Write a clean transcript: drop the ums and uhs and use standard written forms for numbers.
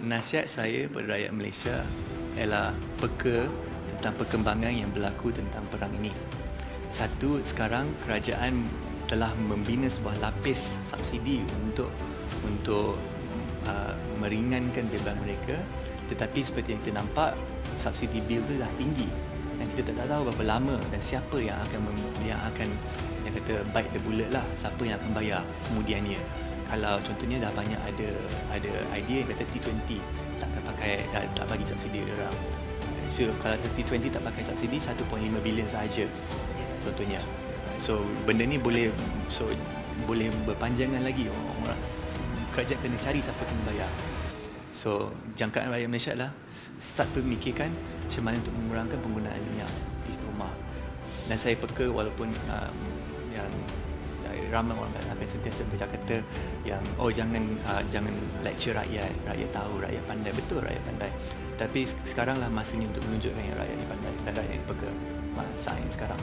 Nasihat saya kepada rakyat Malaysia ialah peka tentang perkembangan yang berlaku tentang perang ini. Satu, sekarang kerajaan telah membina sebuah lapis subsidi untuk meringankan beban mereka, tetapi seperti yang kita nampak, subsidi bil itu dah tinggi dan kita tak tahu berapa lama dan siapa yang akan yang kata bite the bullet lah, siapa yang akan bayar kemudiannya. Kalau contohnya dah banyak ada idea yang kata T20 takkan pakai, tak bagi subsidi orang. So kalau T20 tak pakai subsidi 1.5 bilion sahaja contohnya. So benda ni boleh berpanjangan lagi. Orang kerajaan kena cari siapa kena bayar. So jangkaan rakyat Malaysia adalah start memikirkan macam mana untuk mengurangkan penggunaan minyak di rumah. Dan saya peka walaupun yang ramai orang akan sentiasa berkata yang jangan lecture rakyat tahu, rakyat pandai. Betul, rakyat pandai, tapi sekaranglah masanya untuk menunjukkan yang rakyat ni pandai dan rakyat ni peka. Saatnya sekarang.